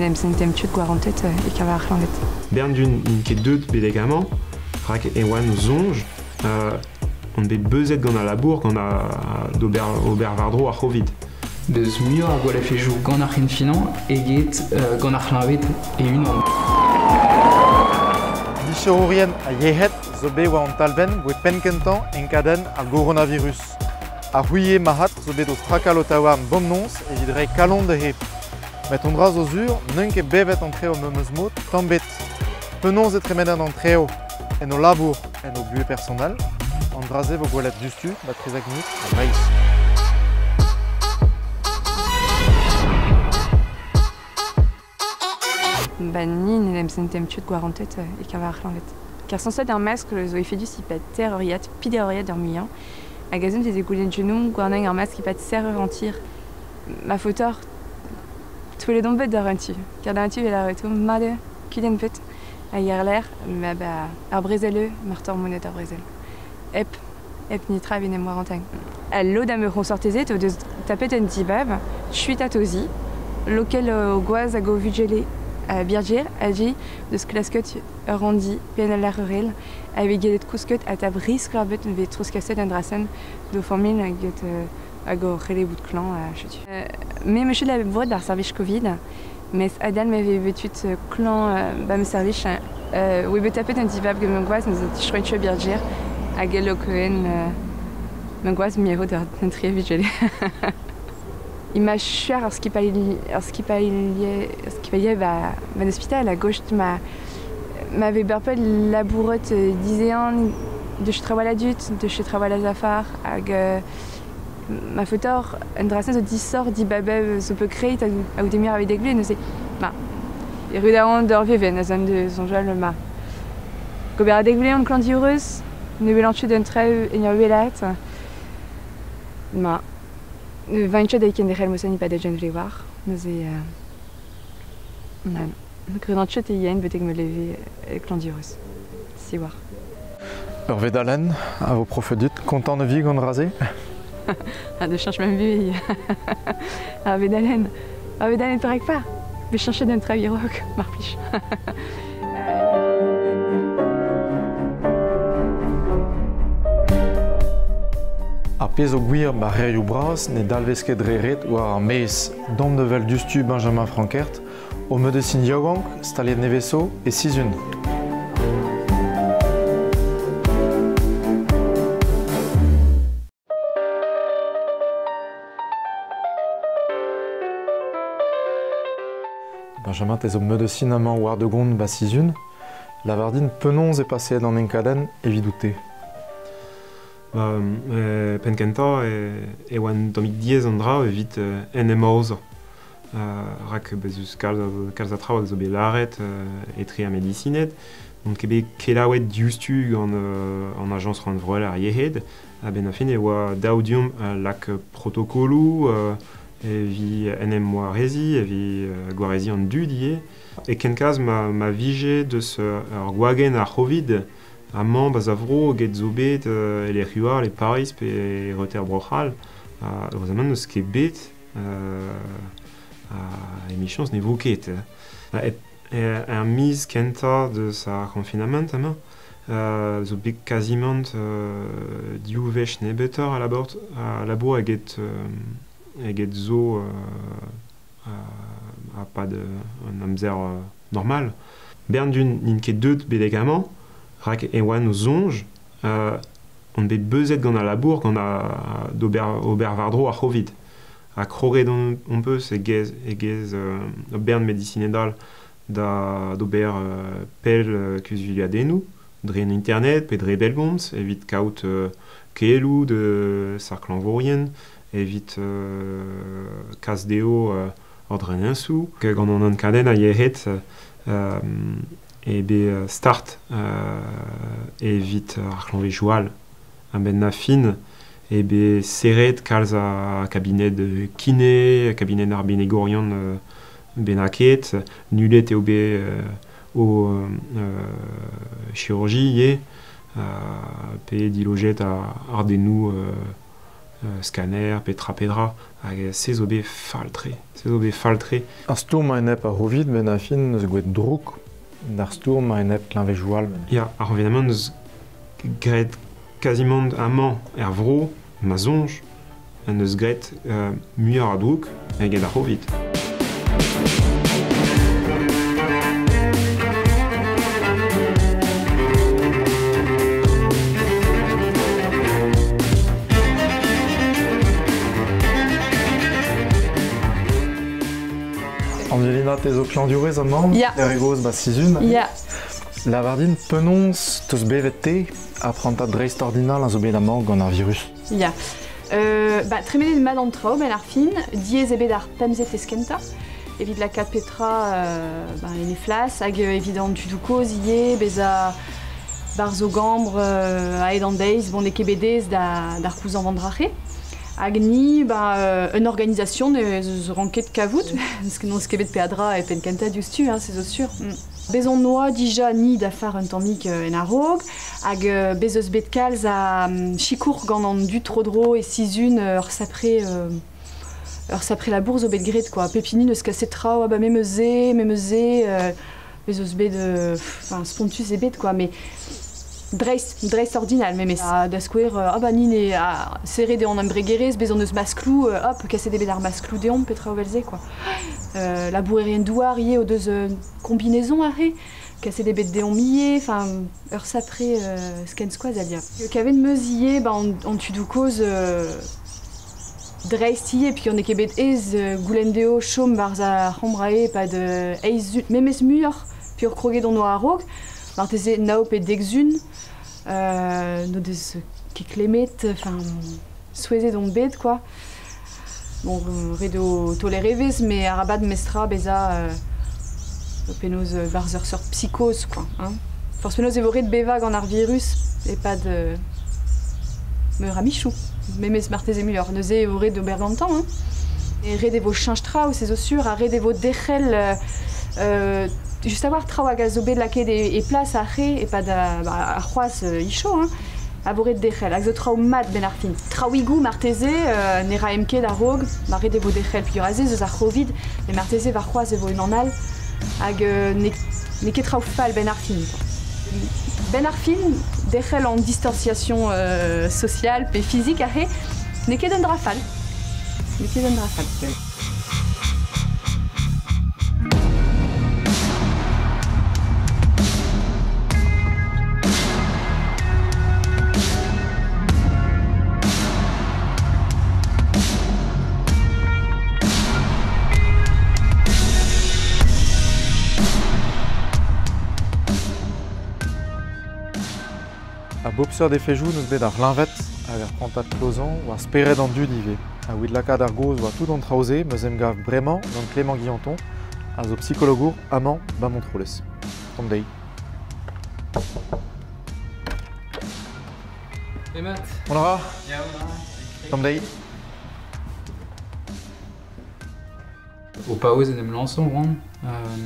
nem sentem tut gwarantet e kavar arc'hanget. Bern dun ket deut bedegamañ, rak ewan zonj, on bet beuzet gant a labour gant a d'ober vardro ar c'hovid. Deus muioc'h ar gwalafejoù gant ar c'henfinan eget gant ar c'hlañvet e unan. Dicherourien a yehet zo bet oa an talben gwe penkentan enkaden ar coronavirus. A c'houie mahat zo bet o strakal otawa an bom nons evit re kalon de hep. Met on dra zo zur, n'un ket bevet an treo memeus mod, tambet. Penons et remedan an treo en o labour en o bue personal, an draze vo gwelet justu, bat trezak minut, a reiz. Ba ni ne nem sentem tut gwarantet e kavar arc'hanget. Ker sañset ar mask zo efedus ipad terreuriat, pideuriat ur muiañ, hag a zont ez e goulenn genoù gwarneng ar mask ipad serreur an tir. Ma fotor, toule don bet d'ar rentu. Ker d'ar rentu vel ar reto made, kudenn pet, hag ar l'air, ma ba ar brezelleu, martor monet ar brezel. Ep nitra vin em waranteng. Al lo da me ronsortezet o deus tapet un dibab, chuitat ozi, lokel o gwaz hag o vugele Birgir a dit de ce clasket randi pen la rurel avec gelet kousket à ta brise clarbet ve troskasset andrasen do formil get ago rele bout de clan à chutu. Mais monsieur la voix d'ar service Covid, mais Adal m'avait vetut clan bam service oui bet tapet un dibab que m'angoisse nous a chouette Birgir a gelo cohen m'angoisse miero de rentrer vigile. Il m'a cher ce qui payait van hospital à gauche m'avait berpel labourote disait de chez travail adulte de chez travail à zafar ag ma fotor un drasen de 10 sort dit babel se peut créer à ou des murs avec des glues ne sais ma et rue d'Aron d'Orviven à zone de son jol ma gobert des glues en clandieuse ne mélange d'un trait et une belat ma 20 d'aiken de relmosan pas de jeune voir nous et grand chat et yen peut-être me lever clandieuse si voir Hervé Dalen, à vos profedutes, content de vie gant rasé? Ah, de change même vie. Hervé Dalen paraît pas. Mais changer d'un travail rock, marpliche. A pez o gwir ba reioù bras ne dalvesket reret war ar meiz dom de vel dustu Benjamin Frankert o meudecin yaouank, staliet neveso e sizun. Benjamin te zo meudecin amañ war de gont ba sizun, lavardin penons e paseet an enkaden evidoute. Penkenta e oan domik diez an dra evit en emaoz. Rak bezus kalz a traoù zo bet laret etri a medicinet. Donc ebe kelaouet diustu gant an agence ran vroel ar yehed. A ben a fin e oa daudium lak protokolou evi enem moa rezi, evi gwarezi an dud ie. E kenkaz ma vije deus ur gwagen ar c'hovid amañ baz a vro get zo bet e ruar, le Paris pe reter brochal. Oz aman eus ket bet emichans ne vo ket. Er miz kenta deus ar confinament amañ. Zo bet kazimant diouvezh nebetor a labour eget zo a pad an amzer normal. Bern dun n'in ket deut bedegamañ, rak ewan o zonj, on bet beuzet gant a labour gant a d'ober vardro ar c'hovid. A kroget on peus egez bern medicinedal d'ober pel kuzviliadennoù, dre an internet pe dre belgomz, evit kaout kelou de sarklanvorien, evit kas deo ordrenensou, gant an ankaden a yehet ebe start evit ar c'hlanvejoal a ben na fin ebe serret kalz a kabinet kiné, kabinet ar benegorian benaket, nulet eo be o chirurgie pe diloget ar dennou scanner, pedra, hag se zo bet faltre. Ar stourm a enep a rovid ben a fin neus gouet drouk d'ar stourm a enep klinvez joual ben. Ya, ar evidemment eus gret quasiment amañ vro, ma zonj, en eus gret muioc'h a drouk hag ar rovid. Angelina, te zo klandurez amañ? Ya. Erigoz ba sizun? Ya. Lavardin penons teus bevet te a pranta dreist ordinal a zo bet amañ gant ar virus. Ya. Tremenet mad an trao, ben ar fin, diez ebet ar pemzet eskenta. Evit la kat petra en e flas, hag evit an tudoukoz ie, bez a bar zo gambr a ed an deiz, bon e kebedez d'ar kouzan vandrache. Hag ni, une organisation de ranket kavout, parce que non skebet peadra et penkenta diustu, c'est zo sûr. Bezon noa dija ni da far un tammik en arrog, hag bezeus bet kalz a chikour gant an du trodro et sizun ur sapre la bourse au bet gret, quoi. Pepini neus kaset trao, memeze, bezeus bet spontus e bet, quoi, mais dreist ordinal, mais da skouer, ni ne serre de an embregerez, bezon eus masklou, kaset ebet ar masklou deomp petra o velze, quoi. La bourrerien douar ie o deus kombinezon arre, kaset ebet deomp mie, ur sapre sken skoaz a dia. Kavet meus ie, an tudoukoz dreist ie, puis on e kebet ez goulendeo chom barz a c'hambrae pad eiz memez muioc'h, puis ur kroget an oa a-raok, marteze naop e degzun, no deus keklemet, souezet on bet, quoi. Bon, redo tolerevez, mais arabat mestra beza penoz barz ur sort psychose, quoi. Force penoz evo red beva gant ar virus, et pas de meur a michou. Memez marteze muioc'h, neuze evo red d'ober gantan, et red evo chanj trao, c'est zo sûr, a red evo dechel just avoir trao hag a zo bet laket e plas a re, e pad a c'hoaz icho, a voret dechel, hag zo trao mat ben ar fin. Traoigou marteze, ne ra emket a rog, ma red evo dechel, puis aze eus ar c'hovid, ne marteze var c'hoaz evo un anal, hag ne ket trao fal ben ar fin. Ben ar fin, dechel en distanciation sociale pe physique a re, ne ket un drafal. Ne ket un drafal. A bopseur de fejou neus bet ar linvet hag ar prantat klozan war speret an dud ive. A ouid lakad ar goz war tout an traoze, meus em gav bremañ gant Clément Guillanton, a zo psychologour amañ ba montrolez. Tom dei. Et Matt? On aura? Ya, Tom dei. Au paoz en em lançon ran,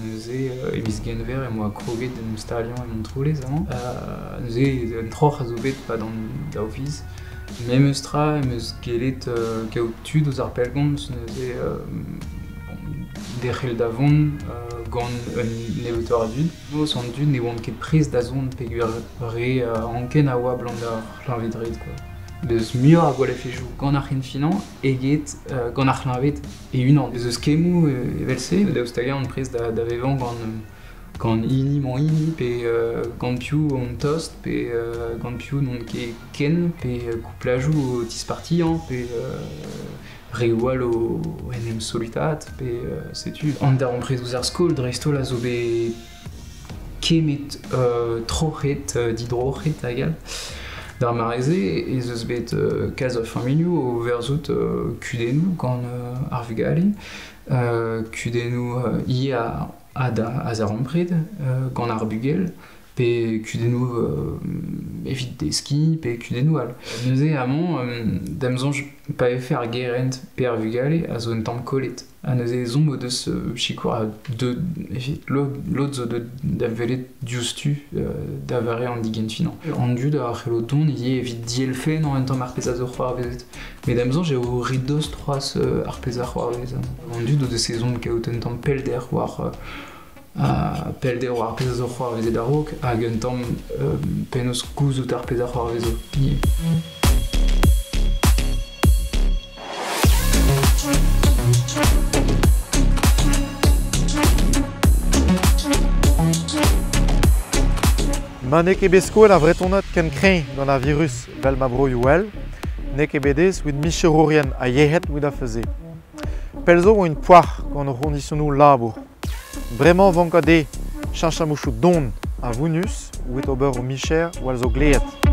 neuze emis genver e moa kroget en stalion e montrolez amañ. Neuze en troc'h a zo bet pa dan daofiz. Mem eus tra, eus gelet kaout tud ouz ar pelgomz, neuze dechel davon gant un nebetor a dud. Noz an dud ne oant ket prez da zon peogwir re anken a oa blant ar c'hlañvedred, quoi. Beus muioc'h a gwell fejou gant ar c'henfinan eget gant ar c'hlañved e unan. Beus eus kemou evelse, daoust hag an prez da vevan gant ini man ini, pe gant piou on tost, pe gant piou non ket ken, pe kouplajou o tispartian, pe rewal o enem solutat, pe setu. An da an prez ouz ar skol, dreistol a zo bet kemet troc'het, didroc'het agal. D'ar mareze, ez eus bet kaz ur familioù o verzout kudennoù gant ar vugale, kudennoù ie a zarompred gant ar bugel, pe kudenou evit des ski, pe kudenou al. Neuze amont, damzonj pa efe ar gerent pe ar vugale a zo un tamm kollet. A neuze zombo deus chikour a l'autre zo da velet diouztu da vare an digen finan. An dud ar c'helo don ie evit dielfe non un tamm ar pezaz ur c'hoar vezet. Mais damzonj eo rit dost troas ar pezaz c'hoar vezet. An dud o de sezon kaout un tamm pelder war pelder war pezaz ur c'hoar vezet a-raok hag un tamm penaos gouzout ar pezaz c'hoar vezet. Ma ne ket bet skoel a vretonat ken kreñ gant a virus vel ma broioù wel, ne ket bet ez oud micherourien a yehet oud a feuze. Pelzo o un poar gant ur conditionnoù labour. Bremañ vankade cheñchamouchou don a vounus ou et ober o micher ou al zo gleet.